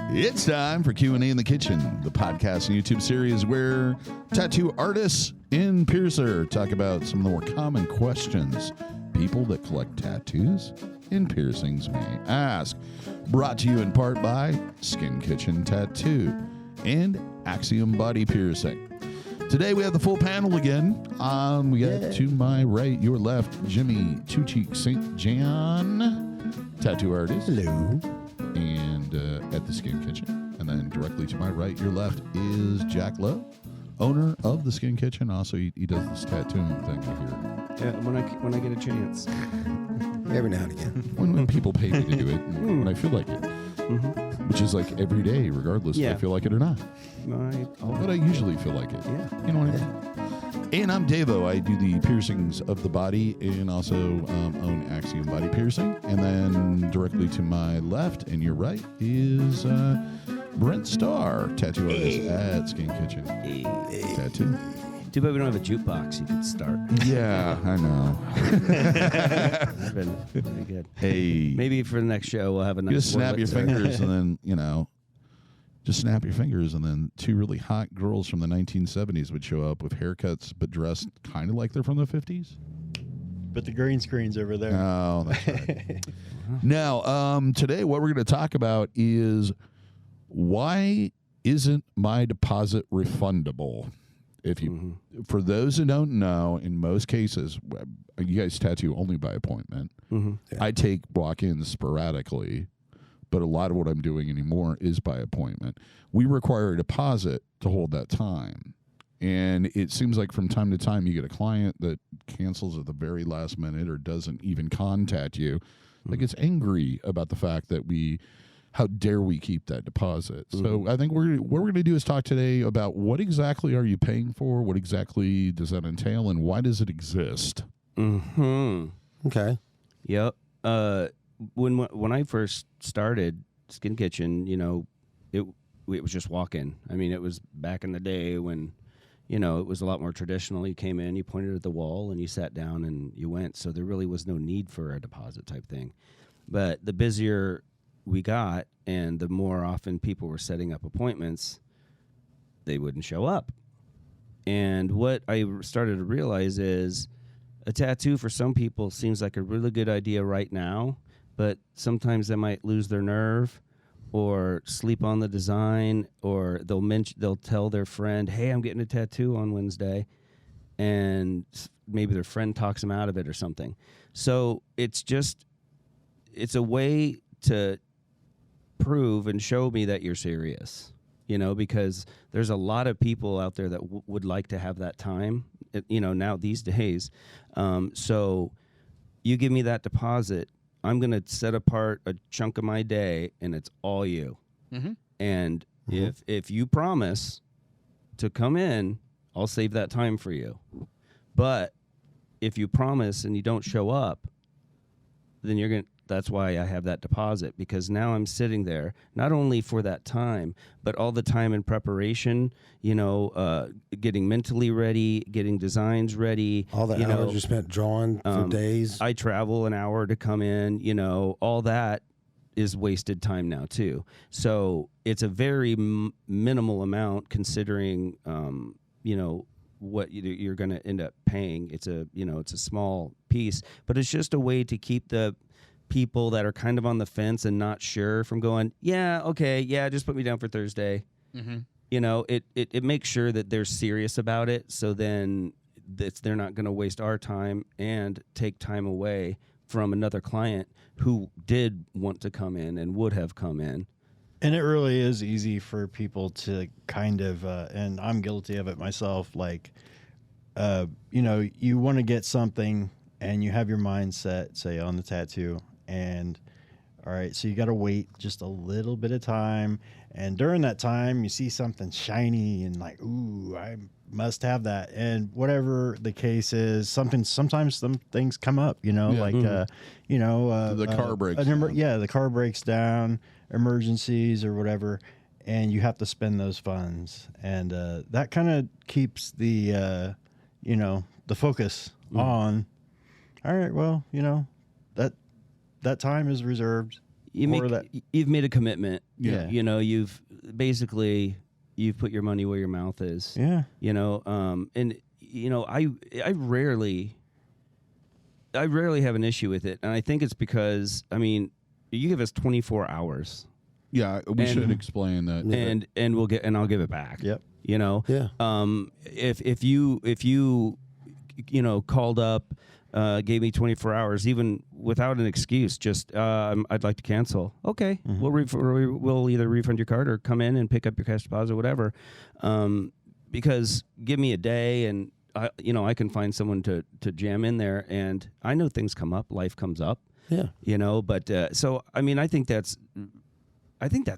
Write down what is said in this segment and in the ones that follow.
It's time for Q&A in the Kitchen, the podcast and YouTube series where tattoo artists and piercer talk about some of the more common questions people that collect tattoos and piercings may ask. Brought to you in part by Skin Kitchen Tattoo and Axiom Body Piercing. Today we have the full panel again. We got to my right, your left, Jimmy Two Cheeks St. John, tattoo artist. Hello. And at the Skin Kitchen. And then directly to my right, your left, is Jack Lowe, owner of the Skin Kitchen. Also, he does this tattooing thing here. Yeah, when I get a chance. Every now and again. When people pay me to do it, and when I feel like it. Mm-hmm. Which is like every day, regardless if I feel like it or not. But I usually feel like it. Yeah. You know what I mean? And I'm DaVo. I do the piercings of the body and also own Axiom Body Piercing. And then directly to my left and your right is Brent Starr, tattoo artist at Skin Kitchen Tattoo. Too bad we don't have a jukebox. You could start. Yeah, I know. That's been pretty good. Hey. Maybe for the next show we'll have a nice. You just snap your fingers and then, just snap your fingers and then two really hot girls from the 1970s would show up with haircuts but dressed kind of like they're from the 50s. But the green screen's over there. Oh, that's right. Now, today what we're going to talk about is why isn't my deposit refundable? If you, for those who don't know, in most cases, you guys tattoo only by appointment. Mm-hmm. Yeah. I take walk-ins sporadically, but a lot of what I'm doing anymore is by appointment. We require a deposit to hold that time. And it seems like from time to time you get a client that cancels at the very last minute or doesn't even contact you. Like it's angry about the fact that how dare we keep that deposit? So I think what we're going to do is talk today about what exactly are you paying for? What exactly does that entail? And why does it exist? Okay. Yep. When I first started Skin Kitchen, it was just walk-in. I mean, it was back in the day when, it was a lot more traditional. You came in, you pointed at the wall, and you sat down and you went. So there really was no need for a deposit type thing. But the busier we got and the more often people were setting up appointments, they wouldn't show up. And what I started to realize is a tattoo for some people seems like a really good idea right now, but sometimes they might lose their nerve or sleep on the design, or they'll tell their friend, hey, I'm getting a tattoo on Wednesday, and maybe their friend talks them out of it or something. So it's a way to prove and show me that you're serious, because there's a lot of people out there that would like to have that time, now these days. So you give me that deposit, I'm going to set apart a chunk of my day, and it's all you. Mm-hmm. And if you promise to come in, I'll save that time for you. But if you promise and you don't show up, then that's why I have that deposit, because now I'm sitting there not only for that time, but all the time in preparation, getting mentally ready, getting designs ready. All the hours you spent drawing for days. I travel an hour to come in, all that is wasted time now too. So it's a very minimal amount considering, what you're going to end up paying. It's a small piece, but it's just a way to keep the people that are kind of on the fence and not sure from going, just put me down for Thursday. Mm-hmm. It makes sure that they're serious about it, so then they're not going to waste our time and take time away from another client who did want to come in and would have come in. And it really is easy for people to kind of, and I'm guilty of it myself, like, you want to get something and you have your mind set, say, on the tattoo. And all right, so you got to wait just a little bit of time. And during that time, you see something shiny and like, ooh, I must have that. And whatever the case is, sometimes some things come up, the car breaks down. The car breaks down, emergencies or whatever, and you have to spend those funds. And that kind of keeps the focus on, all right, well, that time is reserved. you've made a commitment. Yeah. You know, you've put your money where your mouth is. Yeah. You know, and you know, I rarely have an issue with it, and I think it's because, I mean, you give us 24 hours. Yeah, we should explain that. And I'll give it back. Yep. You know. Yeah. If you called up, gave me 24 hours, even without an excuse, just I'd like to cancel. Okay, we'll either refund your card or come in and pick up your cash deposit or whatever. Because give me a day and I can find someone to jam in there, and I know things come up, life comes up. Yeah. You know, but so I mean, I think that's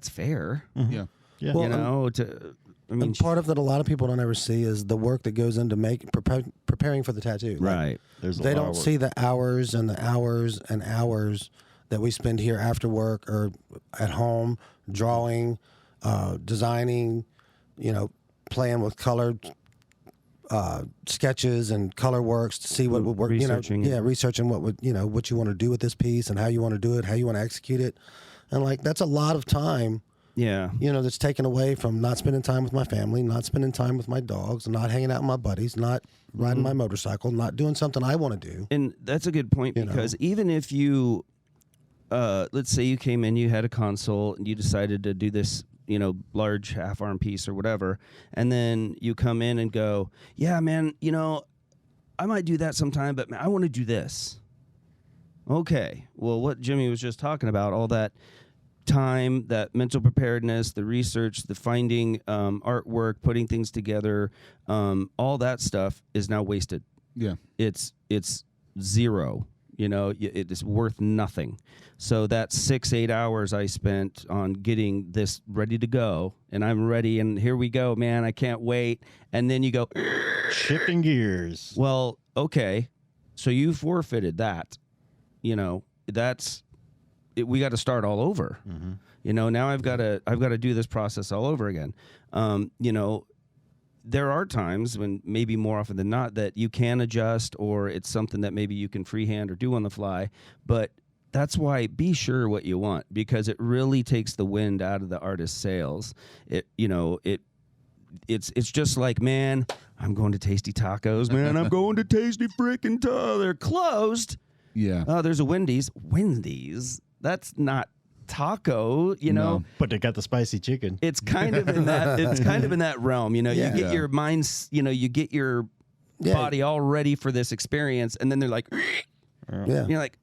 fair. Mm-hmm. Yeah. Yeah. Well, You know, I mean, and part of that a lot of people don't ever see is the work that goes into preparing for the tattoo. Like, right. There's a they lot don't of work. see the hours and the hours and hours that we spend here after work or at home, drawing, designing, playing with colored sketches and color works to see what would work. Researching. Researching what would what you want to do with this piece and how you want to do it, how you want to execute it, and like that's a lot of time. Yeah. That's taken away from not spending time with my family, not spending time with my dogs, not hanging out with my buddies, not riding my motorcycle, not doing something I want to do. And that's a good point because even if you, let's say you came in, you had a console, and you decided to do this, large half-arm piece or whatever, and then you come in and go, yeah, man, I might do that sometime, but man, I want to do this. Okay, well, what Jimmy was just talking about, all that time, that mental preparedness, the research, the finding artwork, putting things together, all that stuff is now wasted. Yeah. It's zero. It is worth nothing. So that 6-8 hours I spent on getting this ready to go, and I'm ready, and here we go, man, I can't wait. And then you go, shifting gears. well, okay, so you forfeited that. That's it, we got to start all over. Mm-hmm. Now I've got to do this process all over again. There are times when, maybe more often than not, that you can adjust, or it's something that maybe you can freehand or do on the fly. But that's why be sure what you want, because it really takes the wind out of the artist's sails. It's just like, man, I'm going to Tasty Tacos, man. I'm going to Tasty frickin' they're closed. Yeah. Oh, there's a Wendy's. Wendy's? That's not taco, No. But they got the spicy chicken. It's kind of in that. It's kind of in that realm. You get your minds. You get your body all ready for this experience, and then they're like, Yeah. you're like,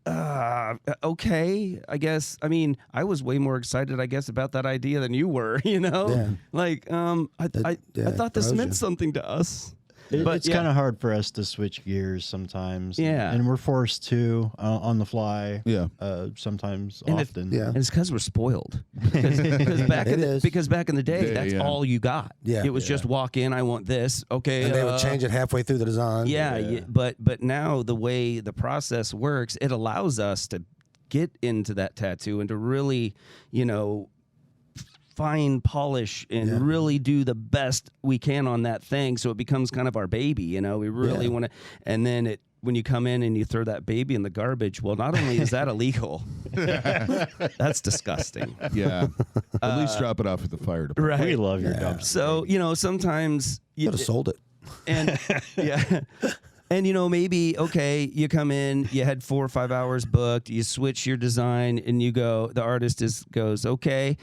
okay, I guess. I mean, I was way more excited, I guess, about that idea than you were. Yeah. Like, I thought this meant something to us. But It's kind of hard for us to switch gears sometimes. Yeah. And we're forced to on the fly. Yeah. Sometimes, And often. Yeah. And it's because we're spoiled. Because back in the day, that's yeah. all you got. Yeah. It was just walk in, I want this. Okay. And they would change it halfway through the design. Yeah. But now the way the process works, it allows us to get into that tattoo and to really, fine polish and really do the best we can on that thing, so it becomes kind of our baby. We really want to. And then when you come in and you throw that baby in the garbage, well, not only is that illegal, that's disgusting. Yeah. At least drop it off at the fire department. We love your dumpster. So sometimes You could have sold it. and yeah. And, maybe, okay, you come in, you had 4 or 5 hours booked, you switch your design, and the artist goes, okay,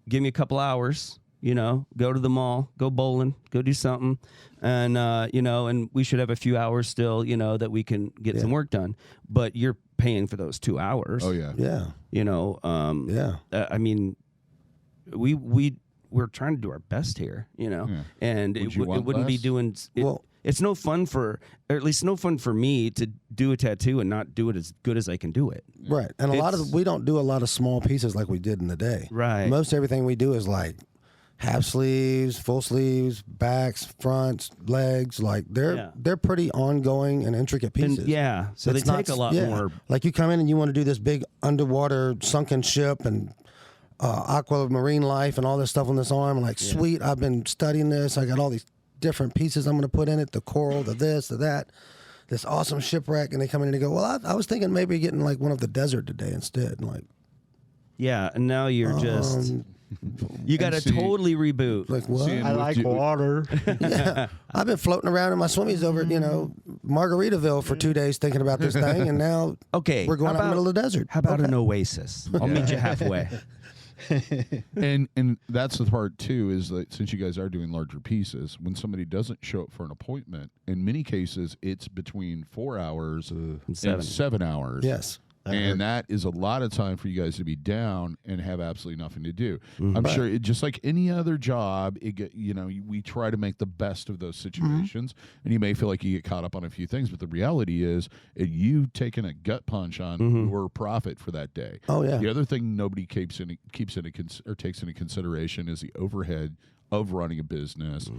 give me a couple hours, go to the mall, go bowling, go do something. And, and we should have a few hours still, that we can get some work done. But you're paying for those 2 hours. Oh, yeah. Yeah. I mean, we're trying to do our best here, and Would it you want wouldn't be less? doing. It's no fun or at least no fun for me to do a tattoo and not do it as good as I can do it. Right. And we don't do a lot of small pieces like we did in the day. Right. Most everything we do is like half sleeves, full sleeves, backs, fronts, legs. Like they're pretty ongoing and intricate pieces. And, so It's they not- take a lot yeah. more. Like you come in and you want to do this big underwater sunken ship and aquamarine life and all this stuff on this arm. I'm like, sweet, I've been studying this. I got all these different pieces I'm going to put in it, the coral, the this, the that, this awesome shipwreck. And they come in and they go, well, I was thinking maybe getting like one of the desert today instead. And like, Yeah, and now you're just you got to see- totally reboot. Like what? See, I like water. Yeah. I've been floating around in my swimmies over, Margaritaville for 2 days thinking about this thing, and now Okay, we're going how out in the middle about- of the desert. How about an oasis? I'll meet you halfway. And that's the part too, is that since you guys are doing larger pieces, when somebody doesn't show up for an appointment, in many cases it's between 4 hours and 7 hours. Yes. And that is a lot of time for you guys to be down and have absolutely nothing to do. I'm sure it, just like any other job, we try to make the best of those situations. And you may feel like you get caught up on a few things, but the reality is you taking a gut punch on your profit for that day. Oh, yeah. The other thing nobody takes into consideration is the overhead of running a business,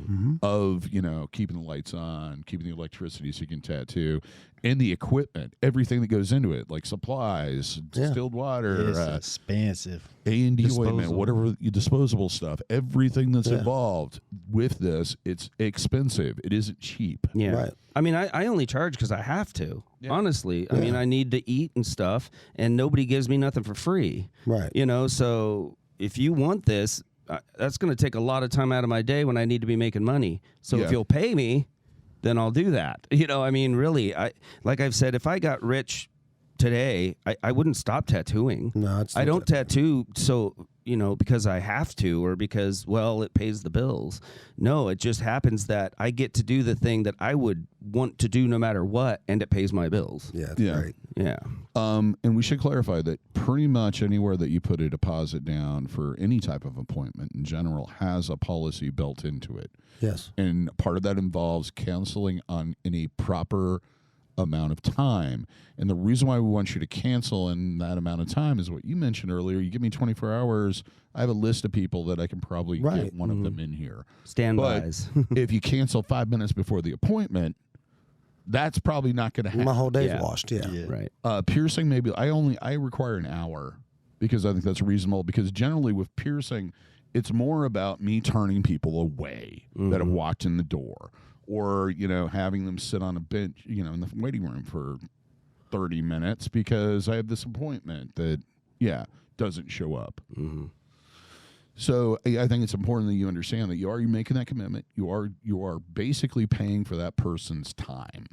of keeping the lights on, keeping the electricity so you can tattoo, and the equipment, everything that goes into it, like supplies, distilled water, It's expensive. A&D ointment, Disposal. whatever disposable stuff, everything that's involved with this, it's expensive. It isn't cheap. Yeah. Right. I mean, I only charge because I have to. Honestly, I mean, I need to eat and stuff, and nobody gives me nothing for free. Right. So if you want this, that's going to take a lot of time out of my day when I need to be making money. So if you'll pay me, then I'll do that. I mean, really, like I've said, if I got rich today, I wouldn't stop tattooing. No, it's I don't tattoo because I have to or because, it pays the bills. No, it just happens that I get to do the thing that I would want to do no matter what, and it pays my bills. Yeah, it's Yeah. great. Yeah. And we should clarify that pretty much anywhere that you put a deposit down for any type of appointment in general has a policy built into it. Yes. And part of that involves canceling in a proper amount of time. And the reason why we want you to cancel in that amount of time is what you mentioned earlier. You give me 24 hours, I have a list of people that I can probably get one of them in here. Standbys. But if you cancel 5 minutes before the appointment, that's probably not going to happen. My whole day's Yeah. washed. Yeah. Right. Piercing, maybe I require an hour because I think that's reasonable. Because generally with piercing, it's more about me turning people away that have walked in the door, or having them sit on a bench, in the waiting room for 30 minutes because I have this appointment that doesn't show up. So I think it's important that you understand that you are making that commitment. You are basically paying for that person's time.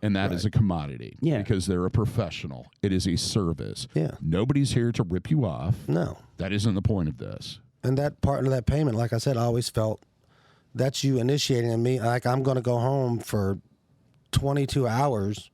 And that is a commodity. Yeah. Because they're a professional. It is a service. Yeah. Nobody's here to rip you off. No. That isn't the point of this. And that part of that payment, like I said, I always felt that's you initiating in me. Like, I'm going to go home for 22 hours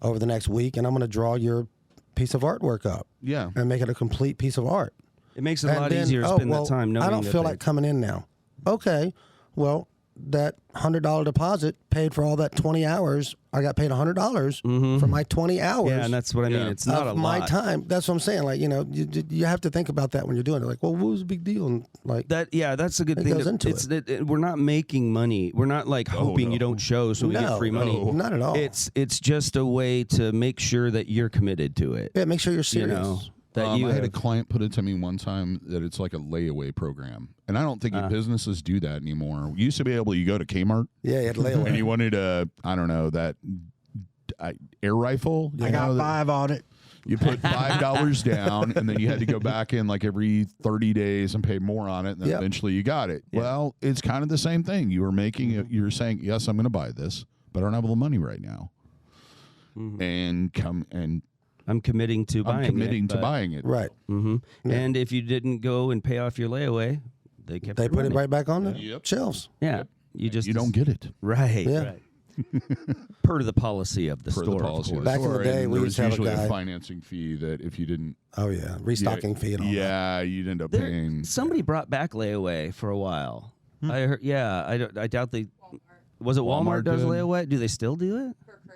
over the next week, and I'm going to draw your piece of artwork up. Yeah. And make it a complete piece of art. It makes it a And lot then, easier to spend that time knowing I don't that feel they- like coming in now. Okay, well, that $100 deposit paid for all that 20 hours. I got paid $100 for my 20 hours. Yeah, and that's what I mean. Yeah. It's not a of my lot. time. That's what I'm saying. Like, you have to think about that when you're doing it. Like, well, what was the big deal? And like, That's a good It thing. goes into We're not making money. We're not like hoping you don't show so we get free money. not at all. It's just a way to make sure that you're committed to it. Yeah, make sure you're serious. That you I had a have- client put it to me one time that it's like a layaway program. And I don't think businesses do that anymore. You used to be able to, you go to Kmart Yeah, you had to lay away. and you wanted that air rifle. I got 5 on it. You put $5 down, and then you had to go back in like every 30 days and pay more on it, and then Yep. eventually you got it. Well, it's kind of the same thing. You were making it. You're saying, yes, I'm going to buy this, but I don't have the money right now. And I'm committing to buying I'm committing it. to buying it. Right. Yeah. And if you didn't go and pay off your layaway, they kept They your put it money. right back on the shelves. Yeah. You just You don't get it. right. Yeah. Right. Per the policy of the Per store. the policy of of course. the Back in the store, day, and we there used was to have a usually guy- a financing fee that if you didn't, Oh, yeah. Restocking fee and all that. yeah, you'd end up paying. Somebody brought back layaway for a while. I heard. Yeah. I doubt they. Was it Walmart does did. layaway? Do they still do it? for Christmas.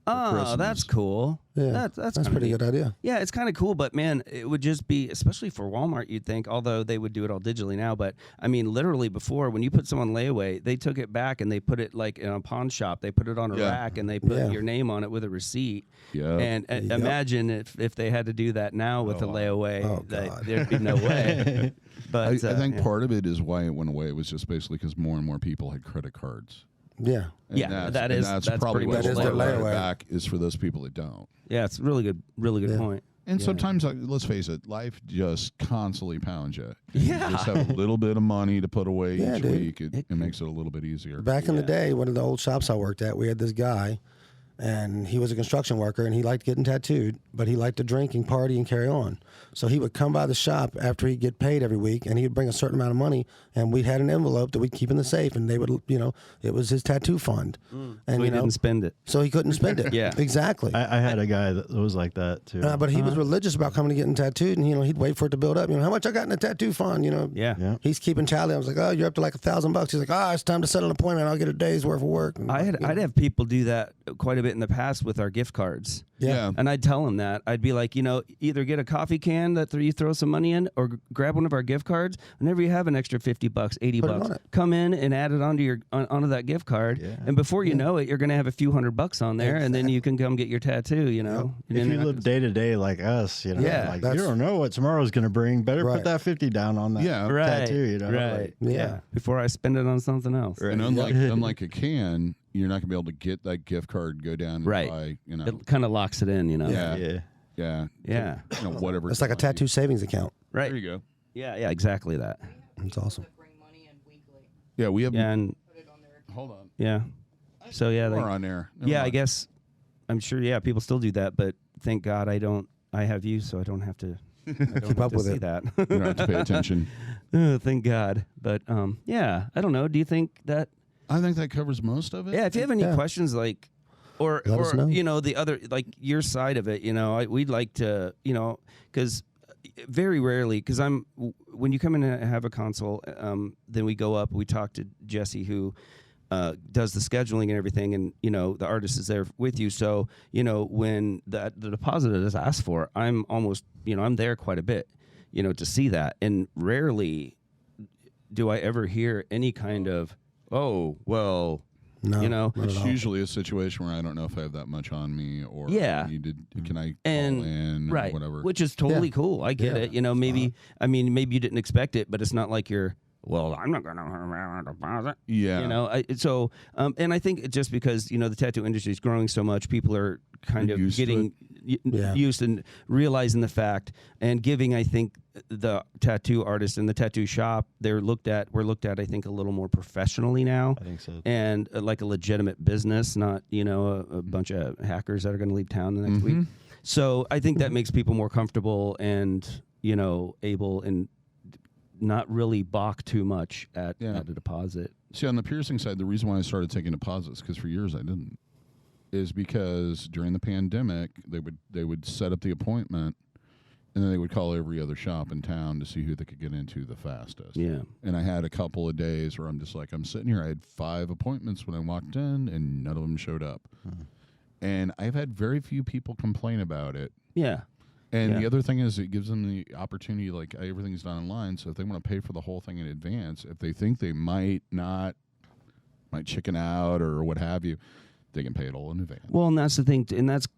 Oh, Christmas. that's cool. Yeah. That's a pretty good idea. Yeah, it's kind of cool, but man, it would just be, especially for Walmart, you'd think, although they would do it all digitally now, but I mean, literally before, when you put someone layaway, they took it back and they put it like in a pawn shop. They put it on a Yeah. rack and they put Yeah. your name on it with a receipt. Yeah. And imagine if they had to do that now with a layaway, Oh, that God. there'd be no way. But I think yeah. part of it is why it went away was just basically because more and more people had credit cards. Yeah. And Yeah, that's that's probably pretty what much That is their layaway layaway. back is for those people that don't. Yeah, it's really good Yeah. point. And sometimes, let's face it, life just constantly pounds you. Yeah. You just have a little bit of money to put away each dude. week. It makes it a little bit easier. Back in the day, one of the old shops I worked at, we had this guy, and he was a construction worker, and he liked getting tattooed, but he liked to drink and party and carry on. So he would come by the shop after he'd get paid every week, and he'd bring a certain amount of money, and we had an envelope that we'd keep in the safe, and they would, it was his tattoo fund. And So he didn't spend it. so he couldn't spend it. Yeah. Exactly. I had a guy that was like that too. But he was religious about coming and getting tattooed, and he'd wait for it to build up. How much I got in the tattoo fund? Yeah. Yeah. He's keeping tally. I was like, oh, you're up to like $1,000. He's like, it's time to set an appointment. I'll get a day's worth of work. And, I'd have people do that quite a bit in the past with our gift cards. Yeah. And I'd tell them that. I'd be like, either get a coffee can that you throw some money in, or grab one of our gift cards. Whenever you have an extra $50, $80, on it. come in and add it onto that gift card. Yeah. And before you know it, you're going to have a few $100 on there, and then you can come get your tattoo. If you live day to day like us, Yeah, like you don't know what tomorrow's going to bring. Better Right. put that 50 down on that Right. tattoo. Right. Like, Yeah. Before I spend it on something else. And unlike a can, you're not going to be able to get that gift card, go down and Right. buy, It kind of locks it in, Yeah. yeah. Yeah. Yeah. Whatever. It's like a tattoo savings account. Right. There you go. Yeah, exactly that. It's awesome. Bring money in weekly. Yeah, we have. Yeah, and Put it on there. Hold on. yeah. So yeah, We're on there. Never yeah, I mind. guess I'm sure. Yeah, people still do that, but thank God I have you, so I don't have to. I don't Keep have up to with see it. that. You don't have to pay attention. Thank God. But yeah, I don't know. Do you think that? I think that covers most of it. Yeah, if you have any questions, like, or Let us know. the other, like your side of it, we'd like to, because very rarely, because when you come in and have a consult, then we go up, we talk to Jesse, who does the scheduling and everything, and the artist is there with you. So when the deposit is asked for, I'm almost I'm there quite a bit, to see that, and rarely do I ever hear any kind of No, not It's at all. usually a situation where I don't know if I have that much on me, or Yeah. can I and call in right, or whatever. which is totally Yeah. cool. I get Yeah. it. Maybe maybe you didn't expect it, but it's not like you're. Well, I'm not going to have a deposit. Yeah. And I think just because the tattoo industry is growing so much, people are kind of Used to getting Yeah. used and realizing the fact, and giving, I think, the tattoo artist and the tattoo shop, we're looked at, I think, a little more professionally now. I think so. And like a legitimate business, not a bunch of hackers that are going to leave town the next week. So I think that makes people more comfortable and able and not really balk too much at a deposit. See, on the piercing side, the reason why I started taking deposits, because for years I didn't, is because during the pandemic they would set up the appointment, and then they would call every other shop in town to see who they could get into the fastest. Yeah. And I had a couple of days where I'm just like, I'm sitting here. I had 5 appointments when I walked in, and none of them showed up. And I've had very few people complain about it. Yeah. And Yeah. the other thing is, it gives them the opportunity, like everything's done online. So if they want to pay for the whole thing in advance, if they think they might chicken out or what have you, they can pay it all in advance. Well, and that's the thing, and that's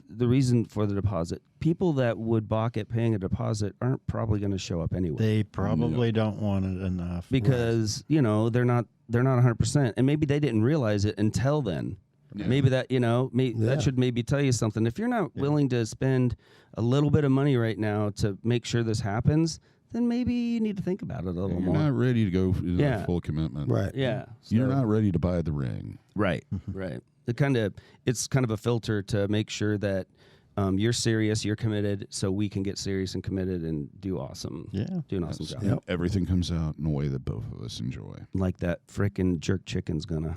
the reason for the deposit. People that would balk at paying a deposit aren't probably going to show up anyway. They probably don't want it enough. Because they're not 100%, and maybe they didn't realize it until then. Yeah. Maybe that that should maybe tell you something. If you're not willing to spend a little bit of money right now to make sure this happens, then maybe you need to think about it a little You're more. not ready to go for Yeah. full commitment. Right. Yeah, You're so- not ready to buy the ring. right, right. It's kind of a filter to make sure that you're serious, you're committed, so we can get serious and committed and do an awesome job. And everything comes out in a way that both of us enjoy. Like that frickin' jerk chicken's gonna.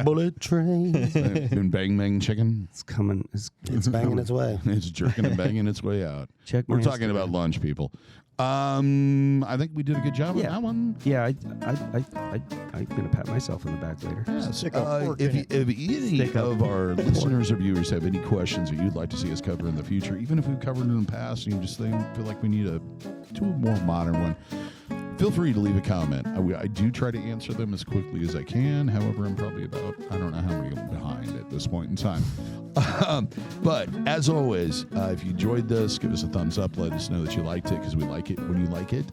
Bullet train. And bang bang chicken. It's coming. It's banging its way. It's jerking and banging its way out. Check We're my talking Instagram. about lunch, people. I think we did a good job on that one. Yeah, I'm gonna pat myself in the back later. Stick a fork in If any of our listeners or viewers have any questions that you'd like to see us cover in the future, even if we've covered it in the past and you just feel like we need a more modern one, feel free to leave a comment. I do try to answer them as quickly as I can. However, I'm probably about, I don't know how many behind at this point in time. But as always, if you enjoyed this, give us a thumbs up. Let us know that you liked it, because we like it when you like it.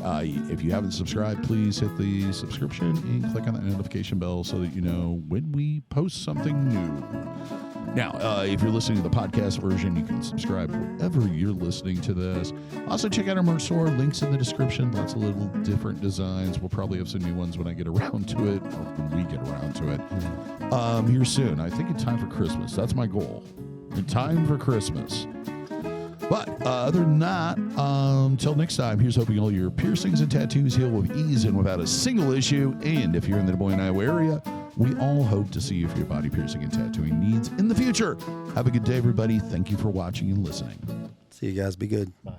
If you haven't subscribed, please hit the subscription and click on that notification bell so that you know when we post something new. Now, if you're listening to the podcast version, you can subscribe wherever you're listening to this. Also, check out our merch store. Links in the description. Lots of little different designs. We'll probably have some new ones when I get around to it, or when we get around to it. Here soon. I think in time for Christmas. That's my goal. In time for Christmas. But other than that, until next time, here's hoping all your piercings and tattoos heal with ease and without a single issue. And if you're in the Des Moines, Iowa area, we all hope to see you for your body piercing and tattooing needs in the future. Have a good day, everybody. Thank you for watching and listening. See you guys. Be good. Bye.